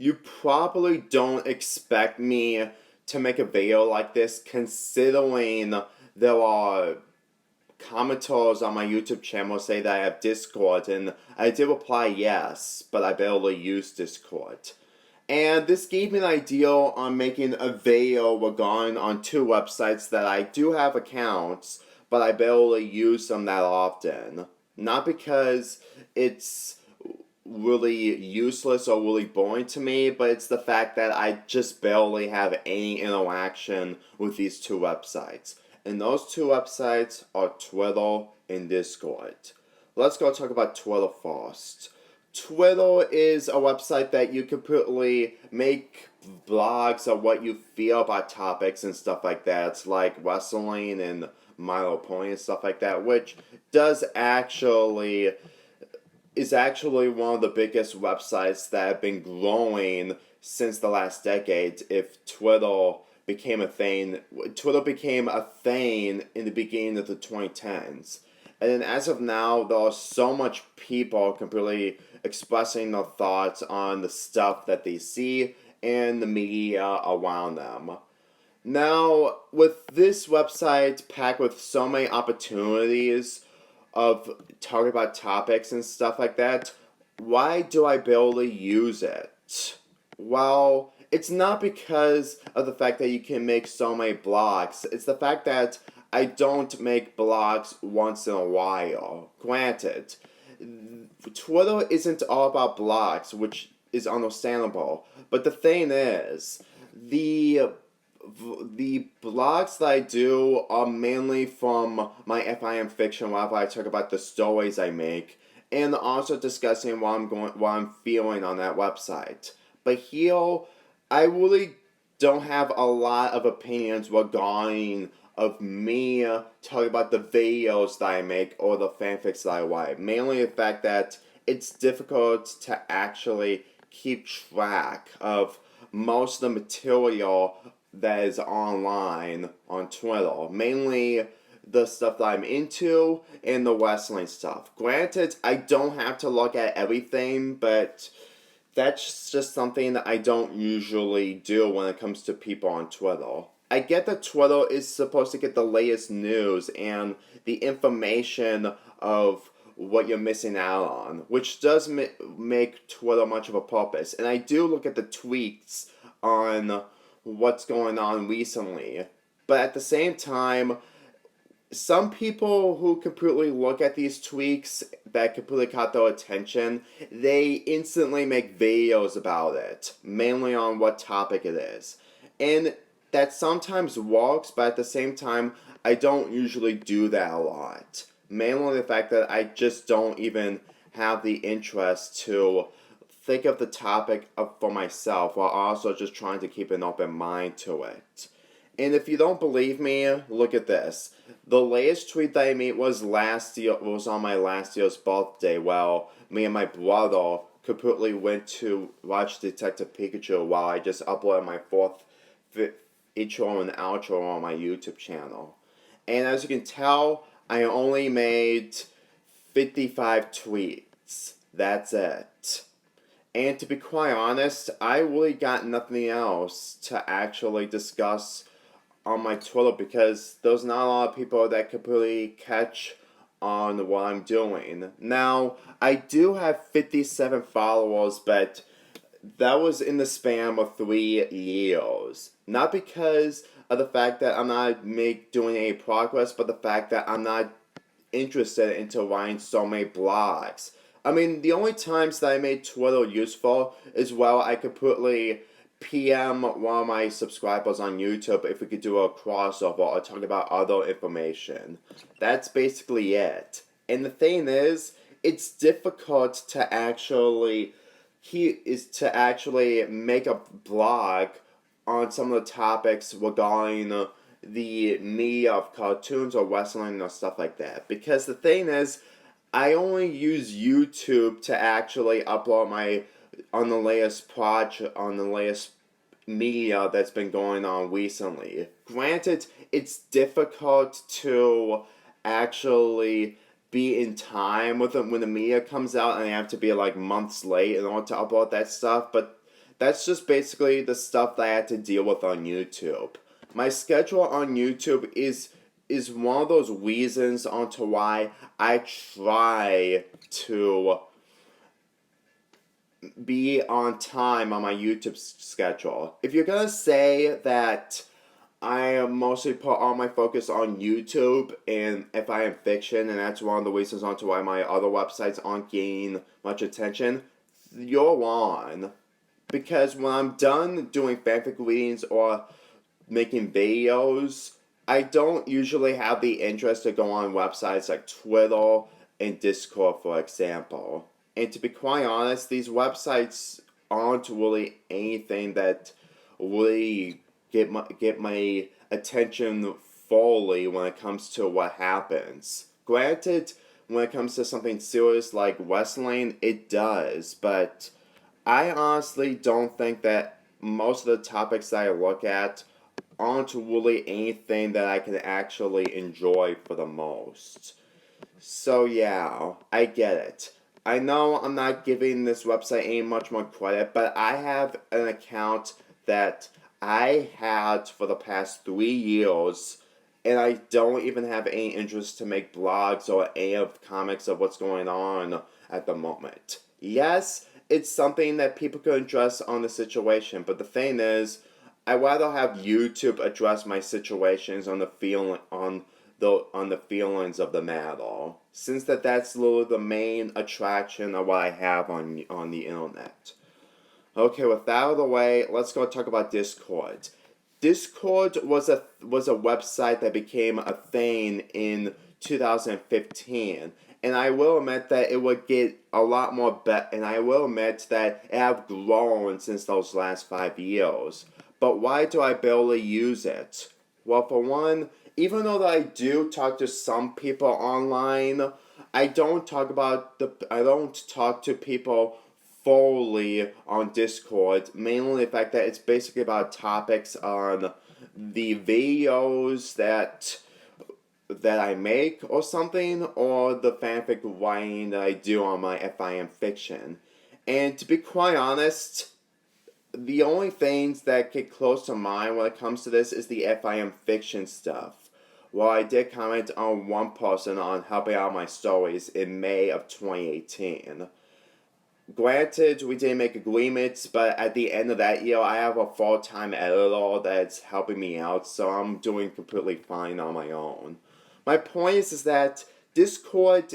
You probably don't expect me to make a video like this considering there are commenters on my YouTube channel say that I have Discord, and I did reply yes, but I barely use Discord. And this gave me an idea on making a video regarding on two websites that I do have accounts, but I barely use them that often. Not because it's really useless or really boring to me, but it's the fact that I just barely have any interaction with these two websites. And those two websites are Twitter and Discord. Let's go talk about Twitter first. Twitter is a website that you completely make blogs of what you feel about topics and stuff like that. It's like wrestling and My Little Pony and stuff like that, which does actually is actually one of the biggest websites that have been growing since the last decade. If Twitter became a thing, Twitter became a thing in the beginning of the 2010s. And then as of now, there are so much people completely expressing their thoughts on the stuff that they see and the media around them. Now, with this website packed with so many opportunities of talking about topics and stuff like that, why do I barely use it? Well, it's not because of the fact that you can make so many blogs. It's the fact that I don't make blogs once in a while. Granted, Twitter isn't all about blogs, which is understandable. But the thing is, the blogs that I do are mainly from my FIM fiction, wherever I talk about the stories I make, and also discussing what I'm feeling on that website. But here, I really don't have a lot of opinions regarding of me talking about the videos that I make or the fanfics that I write. Mainly the fact that it's difficult to actually keep track of most of the material that is online on Twitter. Mainly the stuff that I'm into and the wrestling stuff. Granted, I don't have to look at everything, but that's just something that I don't usually do when it comes to people on Twitter. I get that Twitter is supposed to get the latest news and the information of what you're missing out on, which does make Twitter much of a purpose. And I do look at the tweets on what's going on recently. But at the same time, some people who completely look at these tweaks that completely caught their attention, they instantly make videos about it, mainly on what topic it is. And that sometimes works, but at the same time, I don't usually do that a lot. Mainly the fact that I just don't even have the interest to think of the topic for myself, while also just trying to keep an open mind to it. And if you don't believe me, look at this. The latest tweet that I made was on my last year's birthday. Well, me and my brother completely went to watch Detective Pikachu while I just uploaded my fourth intro and outro on my YouTube channel. And as you can tell, I only made 55 tweets. That's it. And to be quite honest, I really got nothing else to actually discuss on my Twitter because there's not a lot of people that completely catch on what I'm doing. Now, I do have 57 followers, but that was in the span of 3 years. Not because of the fact that I'm not doing any progress, but the fact that I'm not interested into writing so many blogs. I mean, the only times that I made Twitter useful is I completely PM one of my subscribers on YouTube if we could do a crossover or talk about other information. That's basically it. And the thing is, it's difficult to actually make a blog on some of the topics regarding the media of cartoons or wrestling or stuff like that. Because the thing is, I only use YouTube to actually upload on the latest media that's been going on recently. Granted, it's difficult to actually be in time with it when the media comes out, and I have to be like months late in order to upload that stuff, but That's just basically the stuff that I had to deal with on YouTube. My schedule on YouTube is one of those reasons onto why I try to be on time on my YouTube schedule. If you're gonna say that I mostly put all my focus on YouTube and if I am fiction, and that's one of the reasons onto why my other websites aren't gaining much attention, you're wrong. Because when I'm done doing fanfic readings or making videos, I don't usually have the interest to go on websites like Twitter and Discord, for example. And to be quite honest, these websites aren't really anything that really get my attention fully when it comes to what happens. Granted, when it comes to something serious like wrestling, it does, but I honestly don't think that most of the topics that I look at aren't really anything that I can actually enjoy for the most. So yeah, I get it. I know I'm not giving this website any much more credit, but I have an account that I had for the past 3 years, and I don't even have any interest to make blogs or any of comics of what's going on at the moment. Yes, it's something that people could address on the situation, but the thing is, I'd rather have YouTube address my situations on the feelings of the matter, since that's literally the main attraction of what I have on the internet. Okay, with that out of the way, let's go talk about Discord. Discord was a website that became a thing in 2015, and I will admit that it would get a lot more better, and I will admit that it have grown since those last 5 years. But why do I barely use it? Well, for one, even though that I do talk to some people online, I don't talk to people fully on Discord, mainly the fact that it's basically about topics on the videos that I make or something, or the fanfic writing that I do on my FIM fiction. And to be quite honest, the only things that get close to mine when it comes to this is the FIM fiction stuff. Well, I did comment on one person on helping out my stories in May of 2018. Granted, we didn't make agreements, but at the end of that year, I have a full-time editor that's helping me out, so I'm doing completely fine on my own. My point is that Discord,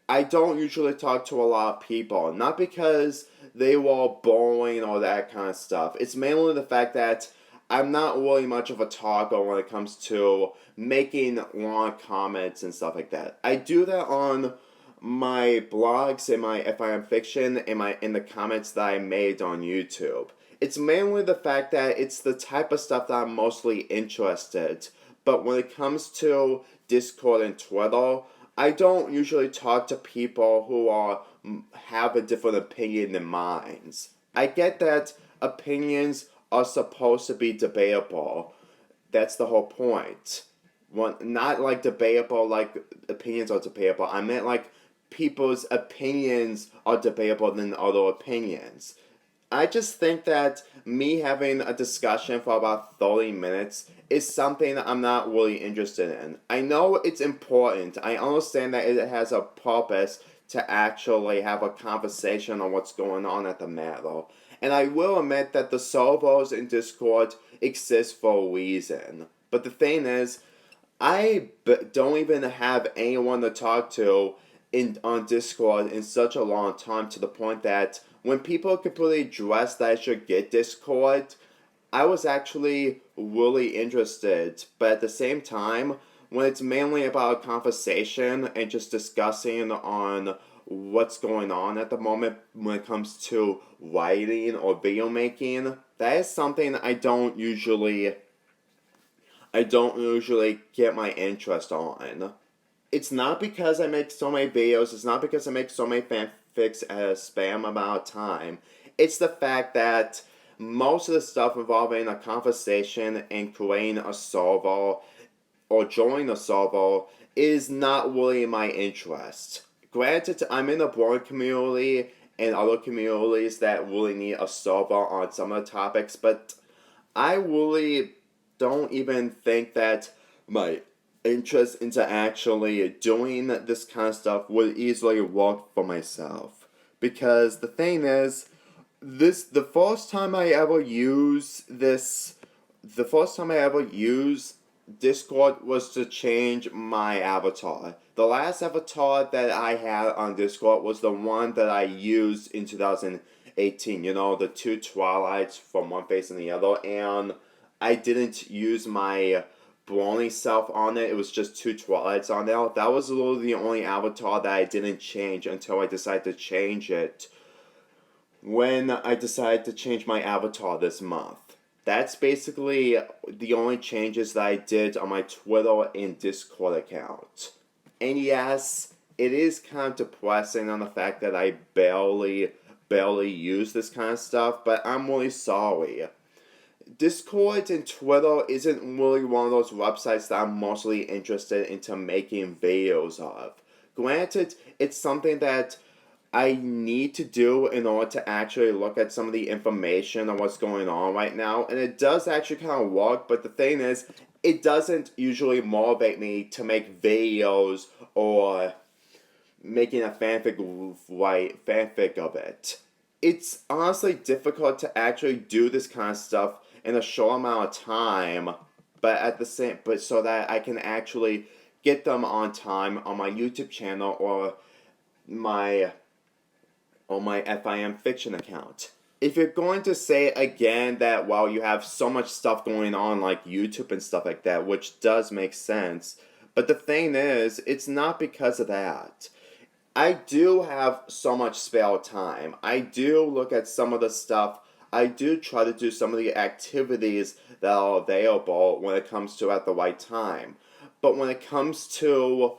I don't usually talk to a lot of people, not because they were boring or that kind of stuff. It's mainly the fact that I'm not really much of a talker when it comes to making long comments and stuff like that. I do that on my blogs and my FIM fiction and in the comments that I made on YouTube. It's mainly the fact that it's the type of stuff that I'm mostly interested. But when it comes to Discord and Twitter, I don't usually talk to people who have a different opinion than mine. I get that opinions are supposed to be debatable. That's the whole point. Not like debatable, like opinions are debatable. I meant like people's opinions are debatable than other opinions. I just think that me having a discussion for about 30 minutes is something that I'm not really interested in. I know it's important. I understand that it has a purpose to actually have a conversation on what's going on at the matter. And I will admit that the servers in Discord exist for a reason. But the thing is, don't even have anyone to talk to on Discord in such a long time, to the point that when people completely addressed that I should get Discord, I was actually really interested. But at the same time, when it's mainly about a conversation and just discussing on what's going on at the moment when it comes to writing or video making, that is something I don't usually get my interest on. It's not because I make so many videos, it's not because I make so many fanfics at a spam amount of time. It's the fact that most of the stuff involving a conversation and creating a server or joining a server is not really my interest. Granted, I'm in the board community and other communities that really need a server on some of the topics, but I really don't even think that my interest into actually doing this kind of stuff would easily work for myself. Because the thing is, the first time I ever used Discord was to change my avatar. The last avatar that I had on Discord was the one that I used in 2018. You know, the two Twilights from one face and the other, and I didn't use my Brawny self on it. It was just two Twilights on there. That was literally the only avatar that I didn't change until I decided to change it when I decided to change my avatar this month. That's basically the only changes that I did on my Twitter and Discord account. And yes, it is kind of depressing on the fact that I barely use this kind of stuff, but I'm really sorry. Discord and Twitter isn't really one of those websites that I'm mostly interested into making videos of. Granted, it's something that I need to do in order to actually look at some of the information on what's going on right now, and it does actually kind of work, but the thing is, it doesn't usually motivate me to make videos or making a fanfic of it. It's honestly difficult to actually do this kind of stuff in a short amount of time, but so that I can actually get them on time on my YouTube channel or my FIM Fiction account. If you're going to say again that, well, you have so much stuff going on like YouTube and stuff like that, which does make sense, but the thing is, it's not because of that. I do have so much spare time. I do look at some of the stuff. I do try to do some of the activities that are available when it comes to at the right time. But when it comes to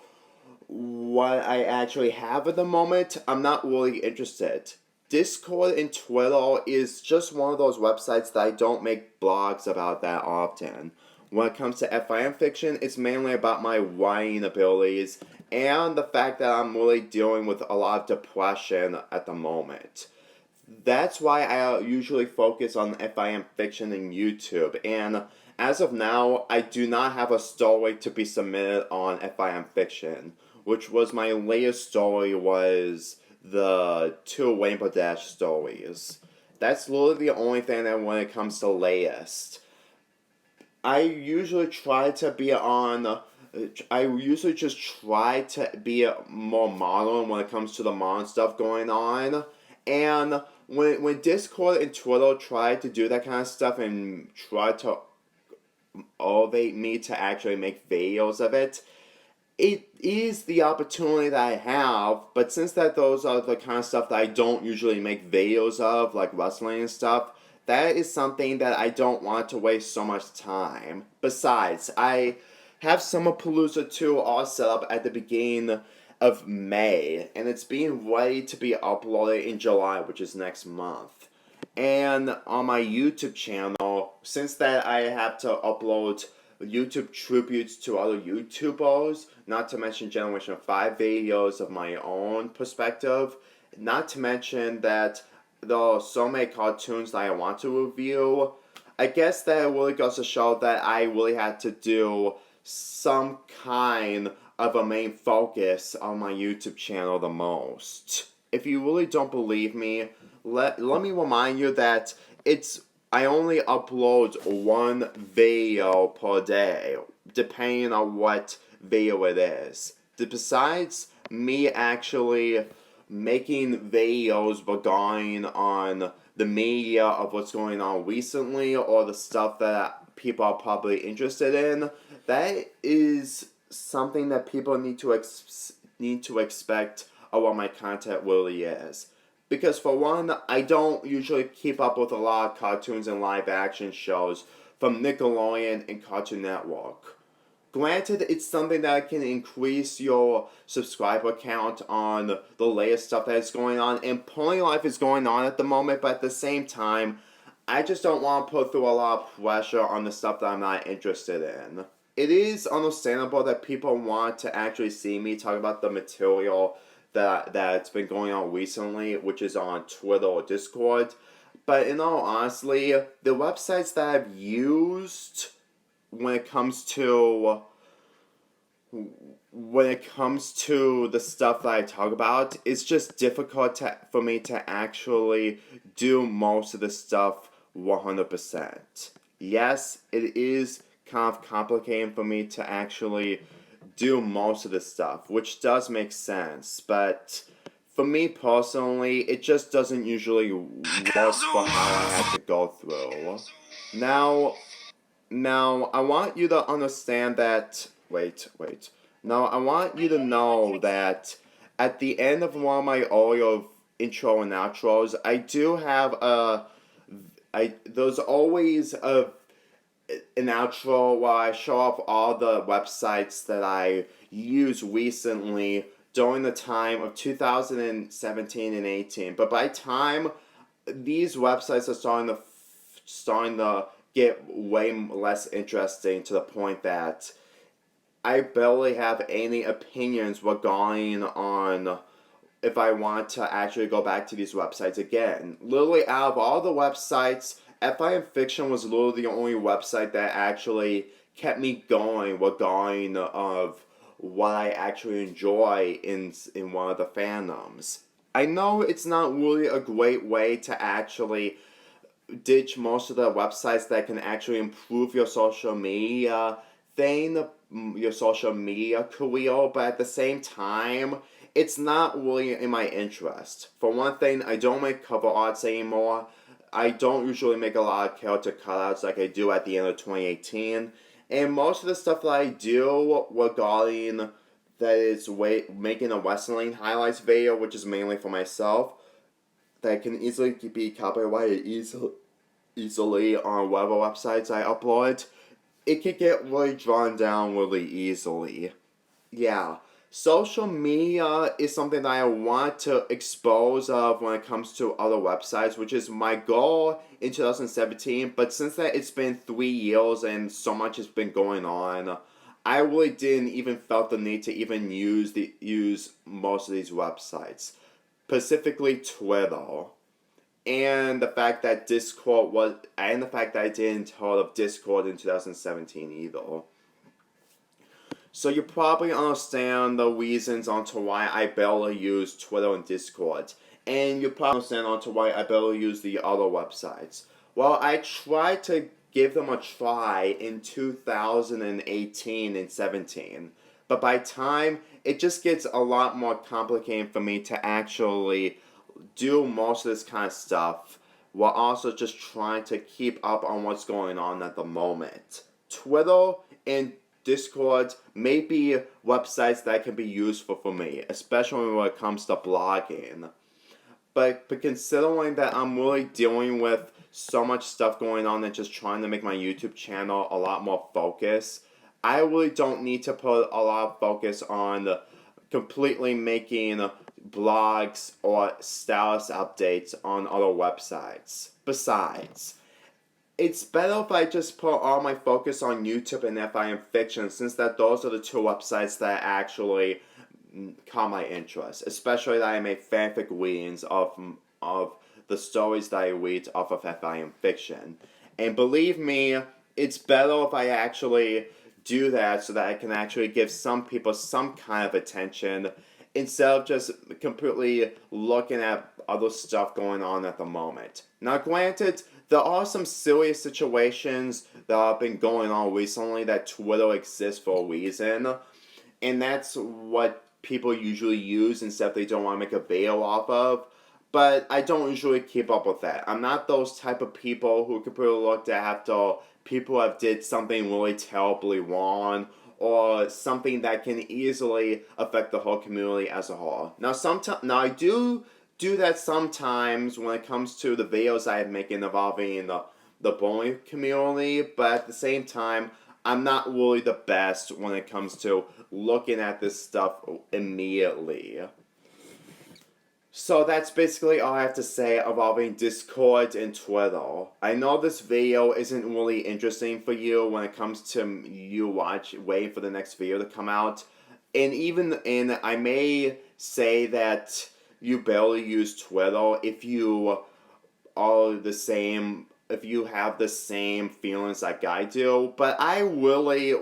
what I actually have at the moment, I'm not really interested. Discord and Twitter is just one of those websites that I don't make blogs about that often. When it comes to FIM Fiction, it's mainly about my writing abilities and the fact that I'm really dealing with a lot of depression at the moment. That's why I usually focus on FIM Fiction and YouTube, and as of now, I do not have a story to be submitted on FIM Fiction, which was my latest story was the two Rainbow Dash stories. That's literally the only thing that when it comes to latest. I usually try to be on. I usually just try to be more modern when it comes to the modern stuff going on. And when Discord and Twitter try to do that kind of stuff and try to elevate me to actually make videos of it, it is the opportunity that I have, but since that those are the kind of stuff that I don't usually make videos of, like wrestling and stuff, that is something that I don't want to waste so much time. Besides, I have Summerpalooza 2 all set up at the beginning of May, and it's being ready to be uploaded in July, which is next month. And on my YouTube channel, since that I have to upload YouTube tributes to other YouTubers, not to mention Generation 5 videos of my own perspective, not to mention that there are so many cartoons that I want to review. I guess that really goes to show that I really had to do some kind of a main focus on my YouTube channel the most. If you really don't believe me, let me remind you that I only upload one video per day, depending on what video it is. Besides me actually making videos regarding on the media of what's going on recently or the stuff that people are probably interested in, that is something that people need to expect of what my content really is. Because for one, I don't usually keep up with a lot of cartoons and live action shows from Nickelodeon and Cartoon Network. Granted, it's something that can increase your subscriber count on the latest stuff that is going on, and Pony Life is going on at the moment, but at the same time, I just don't want to put through a lot of pressure on the stuff that I'm not interested in. It is understandable that people want to actually see me talk about the material that's been going on recently, which is on Twitter or Discord. But in all honesty, the websites that I've used when it comes to the stuff that I talk about, it's just difficult for me to actually do most of the stuff 100%. Yes, it is kind of complicated for me to actually do most of the stuff, which does make sense, but for me personally, it just doesn't usually work for how I have to go through. Now, I want you to understand that. Wait. Now, I want you to know that at the end of one of my audio intro and outros, I do have there's always an outro where I show off all the websites that I used recently during the time of 2017 and 18. But by time these websites are starting to get way less interesting, to the point that I barely have any opinions regarding on if I want to actually go back to these websites again. Literally, out of all the websites, FIM Fiction was literally the only website that actually kept me going regarding of what I actually enjoy in one of the fandoms. I know it's not really a great way to actually ditch most of the websites that can actually improve your social media thing, your social media career, but at the same time, it's not really in my interest. For one thing, I don't make cover arts anymore. I don't usually make a lot of character cutouts like I do at the end of 2018. And most of the stuff that I do regarding that is making a wrestling highlights video, which is mainly for myself, that can easily be copyrighted easily on whatever websites I upload, it can get really drawn down really easily. Yeah. Social media is something that I want to expose of when it comes to other websites, which is my goal in 2017. But since that it's been 3 years and so much has been going on, I really didn't even felt the need to even use most of these websites, specifically Twitter. And the fact that I didn't heard of Discord in 2017 either. So you probably understand the reasons onto why I barely use Twitter and Discord. And you probably understand onto why I barely use the other websites. Well, I tried to give them a try in 2018 and 17. But by time, it just gets a lot more complicated for me to actually do most of this kind of stuff, while also just trying to keep up on what's going on at the moment. Twitter and Discord may be websites that can be useful for me, especially when it comes to blogging. But considering that I'm really dealing with so much stuff going on and just trying to make my YouTube channel a lot more focused, I really don't need to put a lot of focus on completely making blogs or status updates on other websites. Besides, it's better if I just put all my focus on YouTube and FIM Fiction, since that those are the two websites that actually caught my interest. Especially that I make fanfic readings of the stories that I read off of FIM Fiction. And believe me, it's better if I actually do that so that I can actually give some people some kind of attention instead of just completely looking at other stuff going on at the moment. Now, granted, there are some serious situations that have been going on recently that Twitter exists for a reason, and that's what people usually use instead if they don't want to make a video off of. But I don't usually keep up with that. I'm not those type of people who completely look after people have did something really terribly wrong, or something that can easily affect the whole community as a whole. Now, I do that sometimes when it comes to the videos I make involving the bullying community, but at the same time, I'm not really the best when it comes to looking at this stuff immediately. So that's basically all I have to say involving Discord and Twitter. I know this video isn't really interesting for you when it comes to you waiting for the next video to come out. And I may say that you barely use Twitter if you are the same, if you have the same feelings like I do, but I really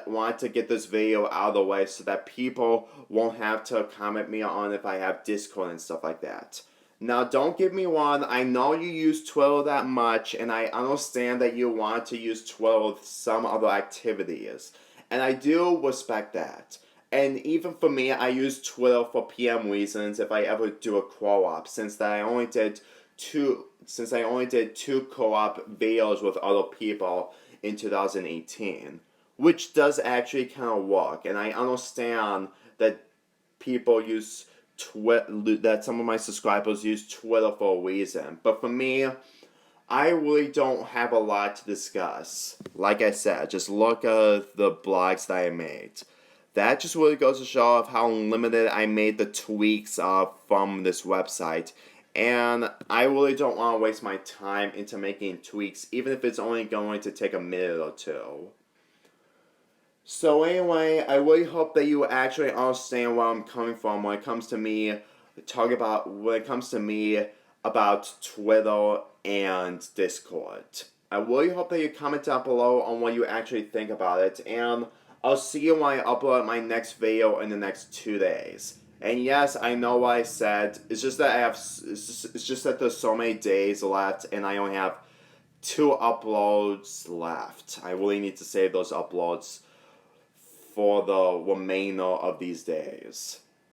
want to get this video out of the way so that people won't have to comment me on if I have Discord and stuff like that. Now, don't get me wrong, I know you use Twitter that much, and I understand that you want to use Twitter with some other activities, and I do respect that. And even for me, I use Twitter for PM reasons if I ever do a co-op, since I only did two co-op videos with other people in 2018, which does actually kind of work. And I understand that people use that some of my subscribers use Twitter for a reason. But for me, I really don't have a lot to discuss. Like I said, just look at the blogs that I made. That just really goes to show off how limited I made the tweaks from this website. And I really don't want to waste my time into making tweaks, even if it's only going to take a minute or two. So anyway, I really hope that you actually understand where I'm coming from when it comes to me about Twitter and Discord. I really hope that you comment down below on what you actually think about it, and I'll see you when I upload my next video in the next 2 days. And yes, I know what I said. It's just that there's so many days left, and I only have 2 uploads left. I really need to save those uploads for the remainder of these days.